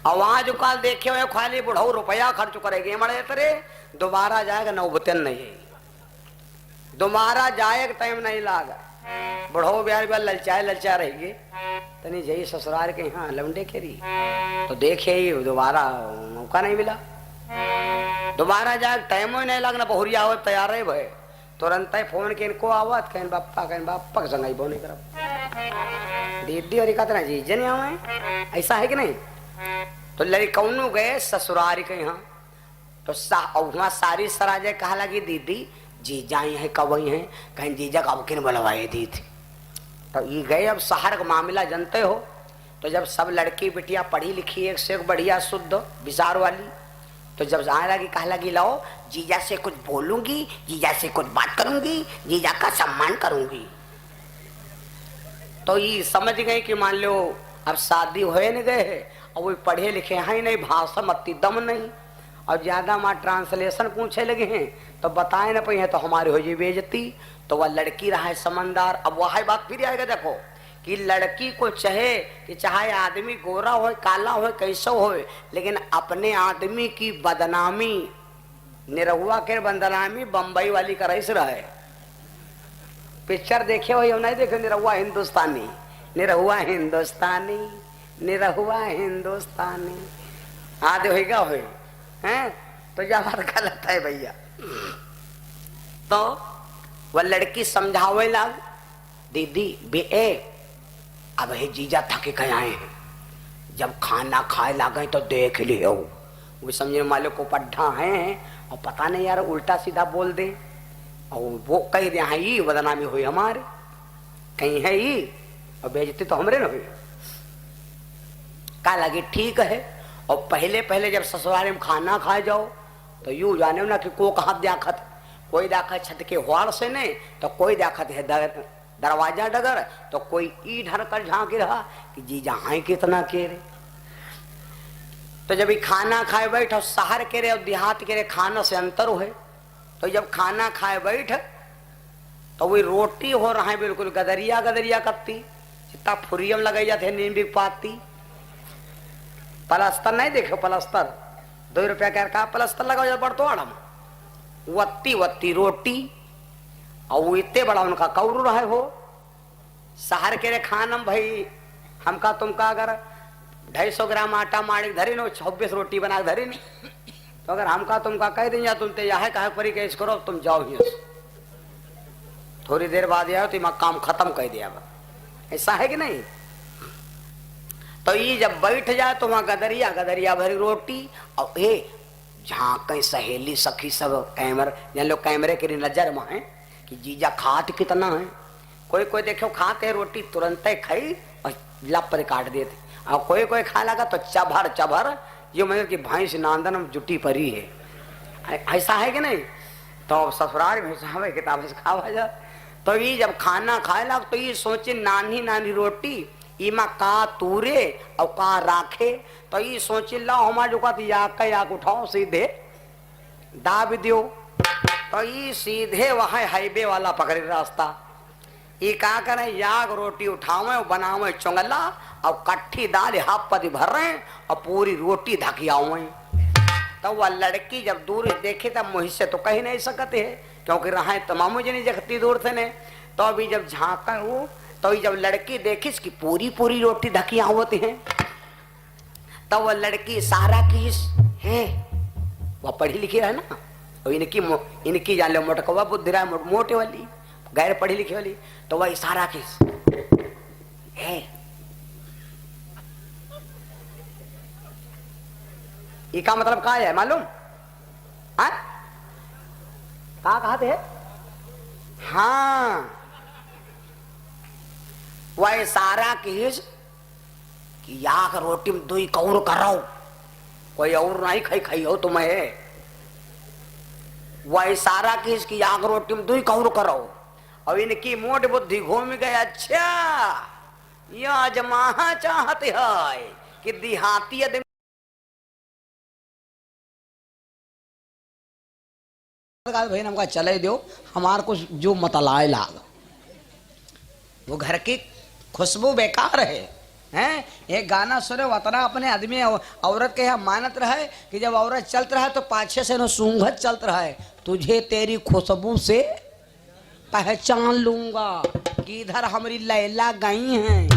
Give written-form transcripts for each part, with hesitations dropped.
आवाज काल देखे हुए खाली बुढ़ऊ रुपया खर्च करेगी मरे तेरे दोबारा जाएगा नौबतन नहीं दोबारा जाएगा टाइम नहीं लागा बुढ़ऊ ब्याह ब्याह ललचा रहेगी तनी जही ससुराल के यहाँ लवंडे के रही तो देखे ही दोबारा मौका नहीं मिला दोबारा जाए टाइम ही नहीं लगना बहुरिया हो तैयार रहे भाई तुरंत ही फोन के इनको आवत कहीं बापा के संग बो नहीं कर दीदी और कहते ना जी जने आवे ऐसा है कि नहीं तो लड़ी कौनू गए ससुराल के यहाँ तो वहाँ सारी सराजे कहा लगी दीदी जीजा है कवई है कहीं जीजा कब किन बुलवाए दी थी तो ये गए अब शहर का मामला जानते हो तो जब सब लड़की बिटिया पढ़ी लिखी एक से एक बढ़िया शुद्ध विचार वाली तो जब जाने लगी कहा लगी लाओ जीजा से कुछ बोलूंगी जीजा से कुछ बात करूंगी जीजा का सम्मान करूंगी तो ये समझ गए कि मान लो अब शादी होए नहीं गए और वो पढ़े लिखे हैं नहीं भाषा मत्ती दम नहीं और ज्यादा माँ ट्रांसलेशन पूछे लगे हैं तो बताए ना पाई है तो हमारे हो जी बेइज्जती तो वह लड़की रहा है समझदार। अब वह बात फिर आएगा देखो कि लड़की को चाहे कि चाहे आदमी गोरा हो काला हो कैसा हो लेकिन अपने आदमी की बदनामी निरहुआ के बदनामी बम्बई वाली का रईस रहे पिक्चर देखे हो या नहीं देखे निरहुआ हिंदुस्तानी निरहुआ हिंदुस्तानी निरहुआ हिंदुस्तानी आदि होगा हो हैं तो जब गलत है भैया तो वह लड़की समझावे लग दीदी बे अब हे जीजा थके कहीं आए हैं जब खाना खाए लागे तो देख लियो वो समझने वाले को पढ़ा है और पता नहीं यार उल्टा सीधा बोल दे और वो कह दे हाँ ये बदनामी हुई हमारे कहीं है ये और बेइज्जती तो हमरे न हुई का लगे ठीक है। और पहले पहले जब ससुराल में खाना खाए जाओ तो यूं जाने ना कि को कहाँ दाखत कोई दाखत छत के हुआर से नहीं तो कोई दाखत है दरवाजा डगर तो कोई ई ढर कर झांक रहा कि जी जहाँ कितना के रे तो जब खाना खाए बैठ और शहर के रे और देहात के रे खाना से अंतर हो तो जब खाना खाए बैठ तो वही रोटी हो रहा है बिल्कुल गदरिया गदरिया कत्ती जितना फुरियम लगाई जाते नींबी पाती पलस्तर नहीं देखो पलस्तर 2 रुपया का पलस्तर लगाओ जब बढ़तो आड़म वत्ती वत्ती रोटी और वो इतने बड़ा उनका कौरू रहे हो शहर के रे खानम भाई हमका तुमका अगर 250 ग्राम आटा माड़ी धरी नो 26 रोटी बना धरी नहीं तो अगर हमका तुमका कह दें या तुम ते यह कहे परी कैसे करो तुम जाओ ही थोड़ी देर बाद आओ तो काम खत्म कर दिया ऐसा है कि नहीं। तो ये जब बैठ जाए तो वहां गदरिया गदरिया भरी रोटी और ये जहाँ कहीं सहेली सखी सब जन लोग कैमरे के नजर में है कि जीजा खात कितना है कोई कोई देखो खाते रोटी तुरंत ही खाई और लप पर काट देते और कोई कोई खा लगा तो चभर चभर ये मतलब कि भैंस नांदन में जुटी परी है ऐसा है कि नहीं। तो ससुराल में साहब किताब से खावा जा तो ये जब खाना खाए लग तो ये सोचे नानी नानी रोटी इमा का तूरे और का राखे तो ये सोचे ला हमारे जो कहती याक उठाओ सीधे दाब दियो तो ये सीधे वहां हाईवे वाला पकड़े रास्ता ये क्या करे याग रोटी उठावे और बनावे चुंगला और कट्ठी दाल हापति भर रहे और पूरी रोटी धकियावे तो वह लड़की जब दूर देखे तब मुझ से तो कही नहीं सकते है क्योंकि रहा तमामो जनी जगती दूर थे ने तो अभी जब झांका वो तो जब लड़की देखिस कि पूरी पूरी रोटी धकिया होती है तो वह लड़की सारा किस है वह पढ़ी लिखी है ना और इनकी जान लो मोटकवा बुद्धि रहा मोटे वाली गैर पढ़ी लिखी वाली तो वह इशारा किस है इसका मतलब क्या है मालूम कहा थे हाँ वह इशारा किस कि याक रोटी में 2 कौर करो कोई और नहीं खाई हो तुम्हें वह इशारा किस कि याक रोटी में 2 कौर करो और इनकी मोट बुद्धि घूम गई अच्छा यह अजमाहा चाहते है कि देहाती आदमी भाई हमका चले दो हमार कुछ जो मतलाए लाग वो घर की खुशबू बेकार है हैं? एक गाना सुने वतना अपने आदमी औरत के यहाँ मानत रहे कि जब औरत चलत रहा तो पाछे से न सूंघत चलत रहा है, तुझे तेरी खुशबू से पहचान लूंगा कि इधर हमारी लैला गई हैं।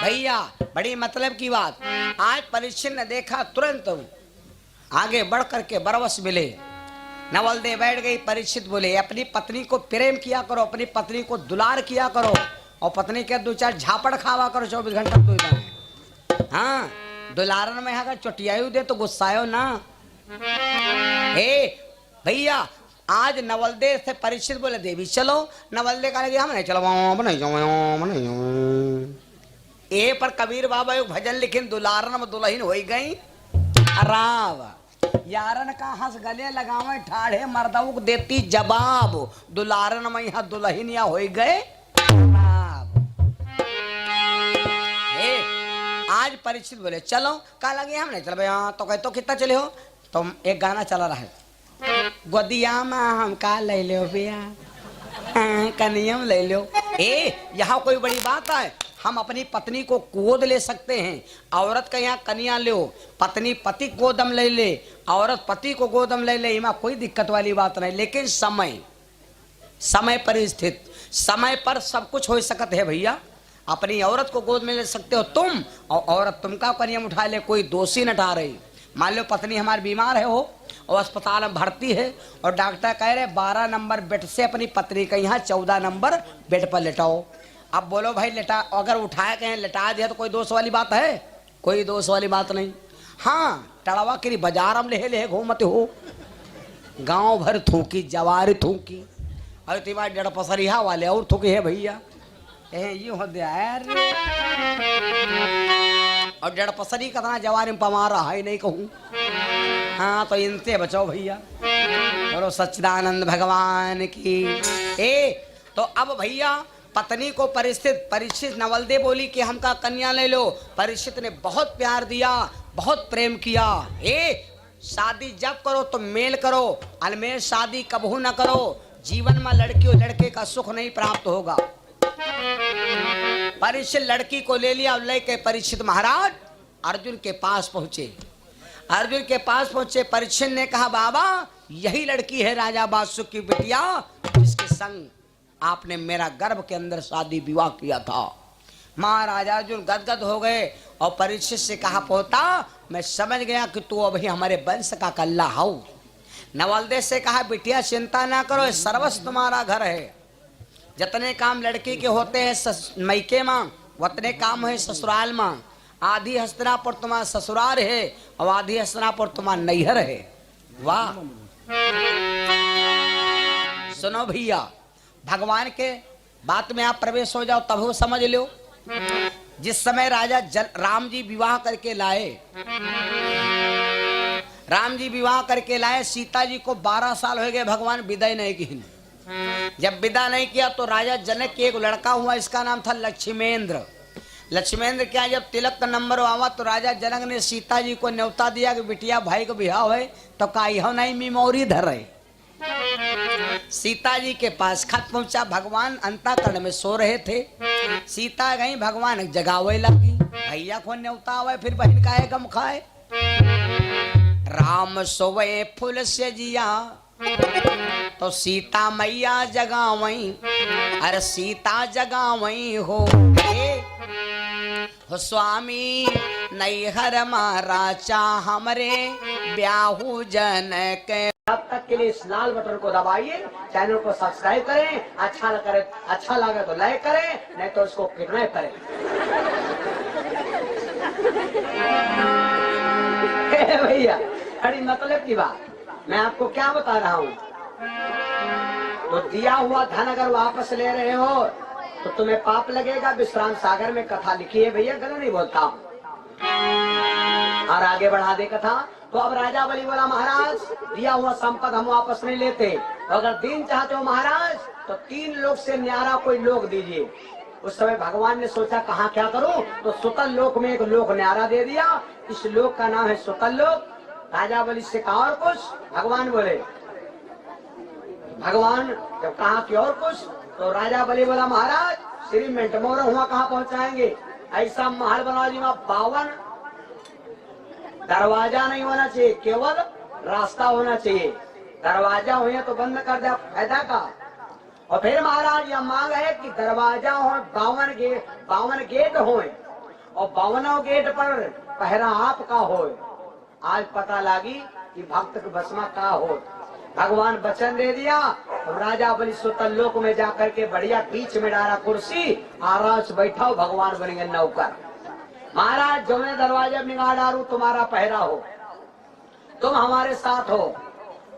भैया बड़ी मतलब की बात, आज परीक्षित ने देखा, तुरंत आगे बढ़ करके बरवस मिले। नवलदेव बैठ गई। परीक्षित बोले अपनी पत्नी को प्रेम किया करो, अपनी पत्नी को दुलार किया करो और पत्नी के 2-4 झापड़ खावा करो 24 घंटा तो। हाँ, दुलारन में अगर चोटियायु दे तो गुस्सायो ना। हे भैया, आज नवलदेव से परीक्षित बोले देवी चलो। नवलदेव कहा हम नहीं चलो, ए पर कबीर बाबा एक भजन लिखिन, दुलारन में दुल्हन हो गई राव, यारन का हंस गले लगावे ठाढ़े मर्दऊ देती जवाब, दुलारन में यहाँ दुल्हन या हो गए राव। आज परीक्षित बोले चलो, कहा लगे हम नहीं चल भाई। हाँ तो कह तो कितना चले हो? तो एक गाना चला रहा है, गोदिया में हम का ले लो भैया, कनियम ले लो। यहाँ कोई बड़ी बात है, हम अपनी पत्नी को गोद ले सकते हैं। औरत का यहाँ कन्या लो, पत्नी पति गोदम ले ले, औरत पति को गोदम ले ले, यहाँ कोई दिक्कत वाली बात नहीं। लेकिन समय पर स्थित, समय पर सब कुछ हो सकता है भैया। अपनी औरत को गोद में ले सकते हो तुम, और औरत तुमका कन्या उठा ले, कोई दोषी न ठा रही। मान लो पत्नी हमारी बीमार है हो और अस्पताल में भर्ती है और डॉक्टर कह रहे 12 नंबर बेड से अपनी पत्नी का यहाँ 14 नंबर बेड पर लेटाओ। अब बोलो भाई लेटा, अगर उठाए कहें लेटा दिया तो कोई दोष वाली बात है? कोई दोष वाली बात नहीं। हाँ, टड़वा की बाजार हम ले घूमते हो, गांव भर थूकी, जवारी थूकी, अरे तुम्हारे डेढ़ पसरिया वाले और थूके है भैया। ये हो गया और डेढ़ पसरी कतना जवारी में पमा रहा है नहीं कहूँ। हाँ तो इनसे बचाओ भैया, बोलो सच्चिदानंद भगवान की। तो अब भैया पत्नी को परीक्षित नवलदेव बोली कि हमका कन्या ले लो। परीक्षित ने बहुत प्यार दिया, बहुत प्रेम किया। शादी जब करो तो मेल करो, अलमेल शादी कबहू न करो। जीवन में लड़की और लड़के का सुख नहीं प्राप्त होगा। परीक्षित लड़की को ले लिया, लेके परीक्षित महाराज अर्जुन के पास पहुंचे। अर्जुन के पास पहुंचे, परीक्षित ने कहा बाबा यही लड़की है राजा बासुक की बिटिया जिसके संग आपने मेरा गर्भ के अंदर शादी विवाह किया था। महाराज अर्जुन गदगद हो गए और परीक्षित से कहा पोता मैं समझ गया कि तू अभी हमारे वंश का कल्ला हो। नवलदेव से कहा बिटिया चिंता ना करो, सर्वस्व तुम्हारा घर है। जितने काम लड़की के होते हैं मैके में, उतने काम है ससुराल में। आधी हस्तिनापुर तुम्हारा ससुराल है और आधी हस्तिनापुर तुम्हारा नैहर है। वाह, सुनो भैया, भगवान के बात में आप प्रवेश हो जाओ तब वो समझ लो। जिस समय राजा राम जी विवाह करके लाए, राम जी विवाह करके लाए, सीता जी को 12 साल हो गए, भगवान विदाई नहीं की। जब विदा नहीं किया तो राजा जनक के एक लड़का हुआ, इसका नाम था लक्ष्मेंद्र। लक्ष्मेंद्र क्या, जब तिलक का नंबर आवा तो राजा जनक ने सीता जी को न्योता दिया कि बिटिया भाई को बिहाव है तो काई हो नहीं मिमोरी धर रहे। सीता जी के पास खत पहुंचा, भगवान अंतःकरण में सो रहे थे। सीता गई, भगवान जगावे लगी, भैया को न्योता आवे फिर बहन का है गम खाए। राम सोवे फूल से जिया तो सीता मैया जगावई, अरे सीता जगावई हो स्वामी नैहर महाराजा हमरे ब्याहू जन के। तब तक के लिए इस लाल बटन को दबाइए, चैनल को सब्सक्राइब करें, अच्छा लगे तो लाइक करें, नहीं तो इसको किडनैप करें। भैया बड़ी मतलब की बात मैं आपको क्या बता रहा हूँ। तो दिया हुआ धन अगर वापस ले रहे हो तो तुम्हें पाप लगेगा। विश्राम सागर में कथा लिखी है भैया, गलत नहीं बोलता हूँ। और आगे बढ़ा दे कथा। तो अब राजा बलि बोला महाराज दिया हुआ संपद हम वापस नहीं लेते, तो अगर दीन चाहते हो महाराज तो 3 लोक से न्यारा कोई लोक दीजिए। उस समय भगवान ने सोचा कहाँ क्या करूं, तो सुतल लोक में एक लोक न्यारा दे दिया। इस लोक का नाम है सुतल लोक। राजा बलि से कहा और कुछ, भगवान बोले, भगवान जब कहा कि और कुछ, तो राजा बलि बोला महाराज श्रीमेंट मोर हुआ कहाँ पहुंचाएंगे। ऐसा महल बनवा जी वहाँ 52 दरवाजा नहीं होना चाहिए, केवल रास्ता होना चाहिए। दरवाजा हुए तो बंद कर दे, फायदा का। और फिर महाराज यह मांग है कि दरवाजा हो 52 गेट हो और 52 गेट पर पहरा आपका हो। आज पता लगी कि भक्त के भस्मा का हो। भगवान वचन दे दिया। और राजा बलि सुतल लोक में जाकर के बढ़िया बीच में डाला कुर्सी, आराम से बैठा हो, भगवान बनेंगे नौकर। महाराज जो मैं दरवाजे में निगाह डालू तुम्हारा पहरा हो, तुम हमारे साथ हो।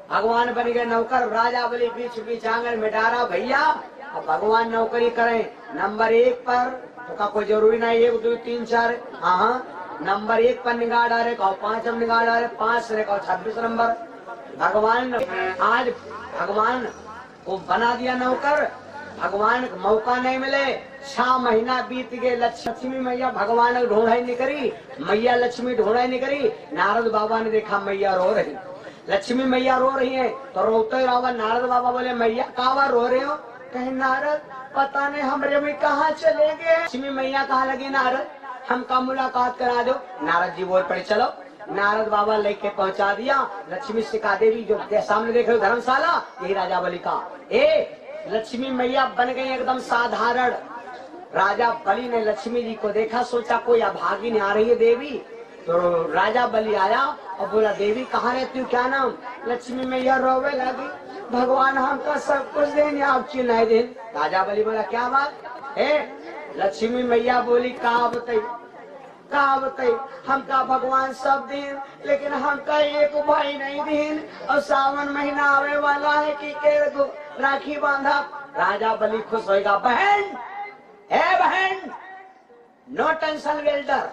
भगवान बन गए नौकर। राजा बलि बीच बीच आंगन में डारा भैया। अब भगवान नौकरी करें नंबर 1 पर तो का कोई जरूरी नहीं 1 2 3 4। हाँ नंबर 1 पर निगाह डाले कहो 5 में निगाह डाले 5 से कहो 26 नंबर। भगवान आज भगवान को बना दिया नौकर। भगवान को मौका नहीं मिले। 6 महीना बीत गए। लक्ष्मी मैया भगवान ढूंढाई नहीं करी। मैया लक्ष्मी ढूंढाई नहीं करी। नारद बाबा ने देखा मैया रो रही, लक्ष्मी मैया रो रही है तो रोते रहा। नारद बाबा बोले मैया कावा रो रहे हो। कहे नारद पता नहीं हमरे में कहाँ चले गए। लक्ष्मी मैया कहाँ लगी नारद हमका मुलाकात करा दो। नारद जी बोल पड़े चलो। नारद बाबा लेके पहुंचा दिया। लक्ष्मी सिका देवी जो सामने देख रहे हो धर्मशाला, यही राजा बलि का। लक्ष्मी मैया बन गई एकदम साधारण। राजा बलि ने लक्ष्मी जी को देखा, सोचा कोई अभागिन आ रही है देवी। तो राजा बलि आया और बोला देवी कहाँ रहती हूँ, क्या नाम। लक्ष्मी मैया रोवे लगी, भगवान हमका सब कुछ देने आप चिन्ह दे। राजा बलि बोला क्या बात है। लक्ष्मी मैया बोली कहा बताई हमका भगवान सब दिन, लेकिन हमका एक भाई नहीं दिन। और सावन महीना आवे वाला है कि राखी बांधा। राजा बलि खुश होगा। बहन बहन no tension welder,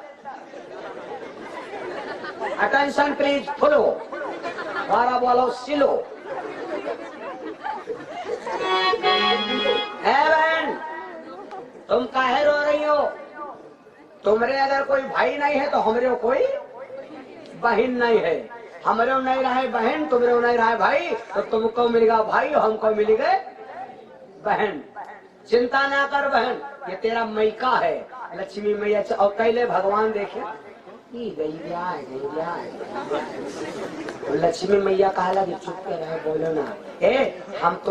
attention please follow. द्वारा बोलो सिलो। बहन तुम काहे रो रही हो। तुमरे अगर कोई भाई नहीं है तो हमरे कोई बहन नहीं है। हमरे नहीं रहे बहन, तुमरे नहीं रहे भाई, तो तुमको मिलेगा भाई, हमको मिल गए बहन। चिंता ना कर बहन, ये तेरा मैका है। लक्ष्मी मैया और कैले भगवान देखे गई। लक्ष्मी मैया कहा लगी चुप के रहे, बोलो ना।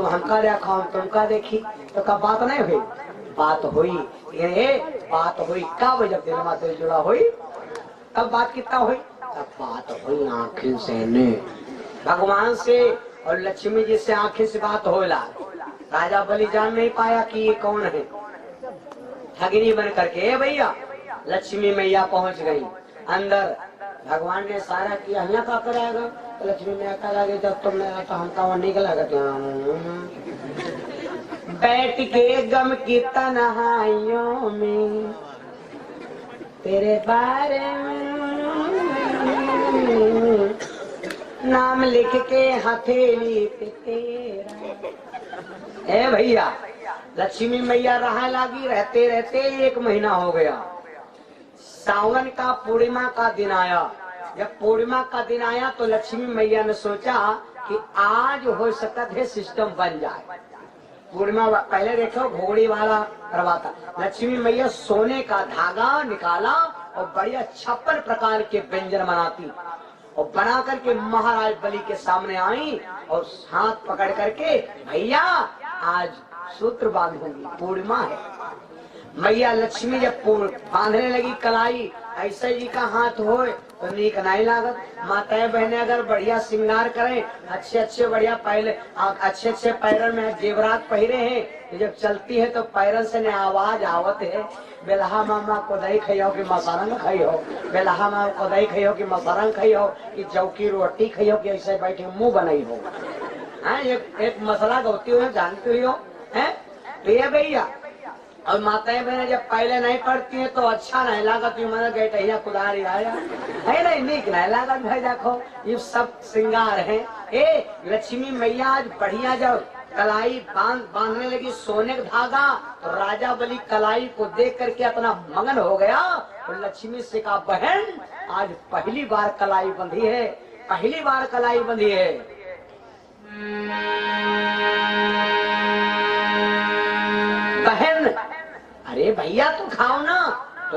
हमका देखा हम तुमका देखी तो का बात नहीं हुई। बात हुई बात हुई कब, जब दिल माते जुड़ा हुई। कब बात कितना हुई, तब बात हुई आंखें से ने भगवान से और लक्ष्मी जी से आंखें से बात होला। राजा बलि जान नहीं पाया कि ये कौन है। ठगिनी बन करके भैया लक्ष्मी मैया पहुंच गई अंदर। भगवान ने सारा किया, यहाँ का कराएगा तो लक्ष्मी मैया का लगे जब तुमने तो हमका वहाँ निकला बैठ के गम की तन्हाइयों में तेरे बारे में नाम लिख के हथेली पे तेरा। भैया लक्ष्मी मैया रहा लागी। रहते रहते 1 महीना हो गया। सावन का पूर्णिमा का दिन आया। जब पूर्णिमा का दिन आया तो लक्ष्मी मैया ने सोचा कि आज हो सकता है सिस्टम बन जाए। पूर्णिमा पहले देखो घोड़ी वाला करवाता। लक्ष्मी मैया सोने का धागा निकाला और बढ़िया 56 प्रकार के व्यंजन बनाती और बना करके महाराज बलि के सामने आई और हाथ पकड़ करके भैया आज सूत्र बांधूंगी, पूर्णिमा है। मैया लक्ष्मी जब बांधने लगी कलाई, ऐसे जी का हाथ होए तो नीक नहीं लागत। माताएं बहने अगर बढ़िया श्रृंगार करें, अच्छे बढ़िया पहले अच्छे पैरों में जेवरात पहरे हैं, तो जब चलती है तो पैरों से ने आवाज आवत है। बेलहा मामा को दही खाई हो कि मसारंग खाई हो, बेलहा मामा को दही खाई हो कि मसारंग खाई हो कि जौकी रोटी खाई हो कि ऐसे बैठे मुंह बनाई हो। एक मसला गौती हो जानती हुई हो है भैया। और माताएं बहने जब पहले नहीं पढ़ती है तो अच्छा नहीं लागत। गैटैया कुदारी आया है नहीं, नीक नहीं लागत भाई। देखो ये सब श्रृंगार है। लक्ष्मी मैया आज बढ़िया जब कलाई बांधने लगी सोने का धागा, तो राजा बलि कलाई को देख करके अपना मगन हो गया। तो लक्ष्मी से कहा बहन आज पहली बार कलाई बंधी है, पहली बार कलाई बंधी है। बहन अरे भैया तो खाओ ना।